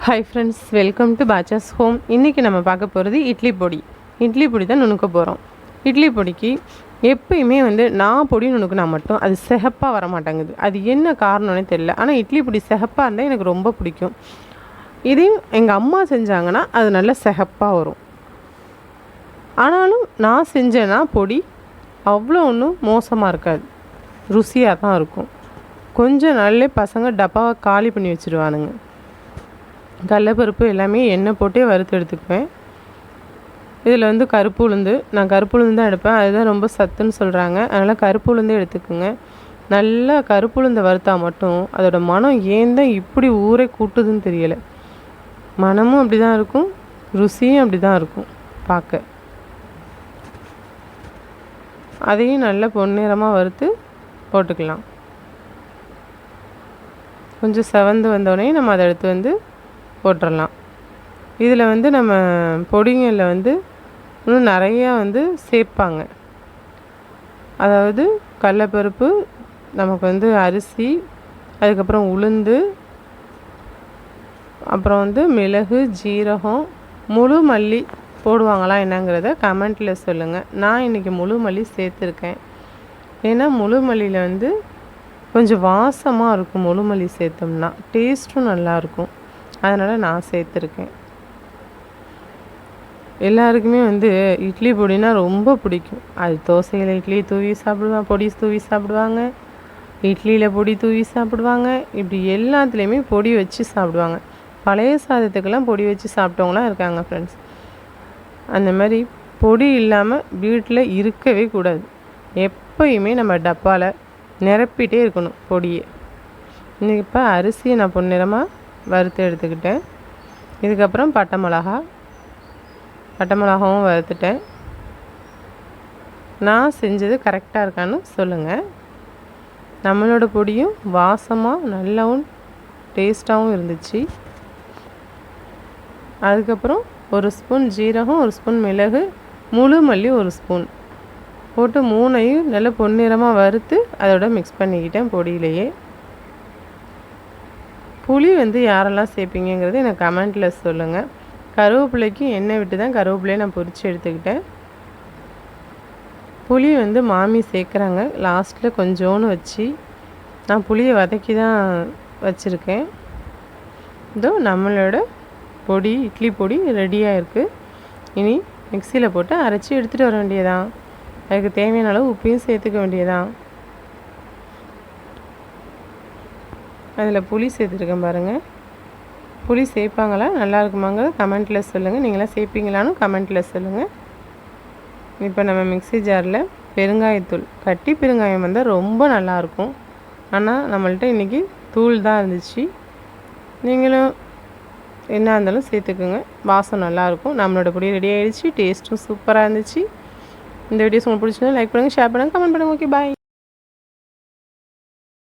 Hi friends, welcome to Pachas home. இன்றைக்கி நம்ம பார்க்க போகிறது இட்லி பொடி தான் நுணுக்க போகிறோம். இட்லி பொடிக்கு எப்பயுமே நான் பொடி நுணுக்குனா மட்டும் அது சிகப்பாக வர மாட்டேங்குது. அது என்ன காரணம்னே தெரியல. ஆனால் இட்லி பொடி சிகப்பாக இருந்தால் எனக்கு ரொம்ப பிடிக்கும். இதையும் எங்கள் அம்மா செஞ்சாங்கன்னா அது நல்லா சிகப்பாக வரும். ஆனாலும் நான் செஞ்சேன்னா பொடி அவ்வளோ ஒன்றும் மோசமாக இருக்காது, ருசியாக தான் இருக்கும். கொஞ்சம் நாள்லே பசங்க டப்பாவை காலி பண்ணி வச்சுருவானுங்க. கடலைப்பருப்பு எல்லாமே எண்ணெய் போட்டே வறுத்து எடுத்துக்குவேன். இதில் கருப்பு உளுந்து, நான் கருப்பு உளுந்து தான் எடுப்பேன். அதுதான் ரொம்ப சத்துன்னு சொல்கிறாங்க. அதனால் கருப்பு உளுந்தே எடுத்துக்குங்க. நல்லா கருப்பு உளுந்தை வறுத்தா மட்டும் அதோட மனம் ஏன் தான் இப்படி ஊரே கூட்டுதுன்னு தெரியலை. மனமும் அப்படி தான் இருக்கும், ருசியும் அப்படி தான் இருக்கும் பார்க்க. அதையும் நல்லா பொன்னிறமாக வறுத்து போட்டுக்கலாம். கொஞ்சம் செவந்து வந்தோடனே நம்ம அதை எடுத்து போட்டுடலாம். இதில் நம்ம பொடிங்களில் இன்னும் நிறையா சேர்ப்பாங்க. அதாவது கடலைப்பருப்பு, நமக்கு அரிசி, அதுக்கப்புறம் உளுந்து, அப்புறம் மிளகு, ஜீரகம், முழு மல்லி போடுவாங்களா என்னங்கிறத கமெண்ட்டில் சொல்லுங்கள். நான் இன்றைக்கி முழு மல்லி சேர்த்துருக்கேன். ஏன்னா முழு மல்லியில் கொஞ்சம் வாசமாக இருக்கும். முழு மல்லி சேர்த்தோம்னா டேஸ்ட்டும் நல்லாயிருக்கும். அதனால் நான் சேர்த்துருக்கேன். எல்லாருக்குமே இட்லி பொடினா ரொம்ப பிடிக்கும். அது தோசையில் இட்லி தூவி சாப்பிடுவாங்க, பொடி தூவி சாப்பிடுவாங்க, இட்லியில் பொடி தூவி சாப்பிடுவாங்க. இப்படி எல்லாத்துலேயுமே பொடி வச்சு சாப்பிடுவாங்க. பழைய சாதத்துக்கெல்லாம் பொடி வச்சு சாப்பிட்டவங்களாம் இருக்காங்க ஃப்ரெண்ட்ஸ். அந்த மாதிரி பொடி இல்லாமல் வீட்டில் இருக்கவே கூடாது. எப்பயுமே நம்ம டப்பாவில் நிரப்பிட்டே இருக்கணும் பொடியை. இன்றைக்கி இப்போ அரிசியை நான் பொன்னிறமாக வறுத்து எடுத்துக்கிட்டேன். இதுக்கப்புறம் பட்டை மிளகாவும் வறுத்துட்டேன். நான் செஞ்சது கரெக்டாக இருக்கான்னு சொல்லுங்கள். நம்மளோட பொடியும் வாசமாக நல்லாவும் டேஸ்ட்டாகவும் இருந்துச்சு. அதுக்கப்புறம் ஒரு ஸ்பூன் ஜீரகம், ஒரு ஸ்பூன் மிளகு, முழு மல்லி ஒரு ஸ்பூன் போட்டு மூணையும் நல்லா பொன்னிறமாக வறுத்து அதோட மிக்ஸ் பண்ணிக்கிட்டேன் பொடியிலையே. புளி யாரெல்லாம் சேர்ப்பீங்கிறது எனக்கு கமெண்ட்டில் சொல்லுங்கள். கருவேப்பிலைக்கு எண்ணெய் விட்டு தான் கருவேப்பிலையை நான் பொரித்து எடுத்துக்கிட்டேன். புளி மாமி சேர்க்குறாங்க லாஸ்ட்டில் கொஞ்சோன்னு வச்சு. நான் புளியை வதக்கி தான் வச்சுருக்கேன். இதோ நம்மளோட பொடி, இட்லி பொடி ரெடியாக இருக்குது. இனி மிக்சியில் போட்டு அரைச்சி எடுத்துகிட்டு வர வேண்டியதான். அதுக்கு தேவையான அளவு உப்பையும் சேர்த்துக்க வேண்டியதான். அதில் புளி சேர்த்துருக்கேன் பாருங்கள். புளி சேர்ப்பாங்களா, நல்லா இருக்குமாங்க கமெண்ட்டில் சொல்லுங்கள். நீங்களாம் சேர்ப்பீங்களான்னு கமெண்ட்டில் சொல்லுங்கள். இப்போ நம்ம மிக்ஸி ஜாரில் பெருங்காயத்தூள், கட்டி பெருங்காயம் வந்தால் ரொம்ப நல்லாயிருக்கும். ஆனால் நம்மள்ட்ட இன்றைக்கி தூள் தான் இருந்துச்சு. நீங்களும் என்ன இருந்தாலும் சேர்த்துக்குங்க, வாசம் நல்லாயிருக்கும். நம்மளோட பொடி ரெடி ஆகிடுச்சு. டேஸ்ட்டும் சூப்பராக இருந்துச்சு. இந்த வீடியோஸ் உங்களுக்கு பிடிச்சிருந்தா லைக் பண்ணுங்கள், ஷேர் பண்ணுங்கள், கமெண்ட் பண்ணுங்கள். ஓகே, பாய்.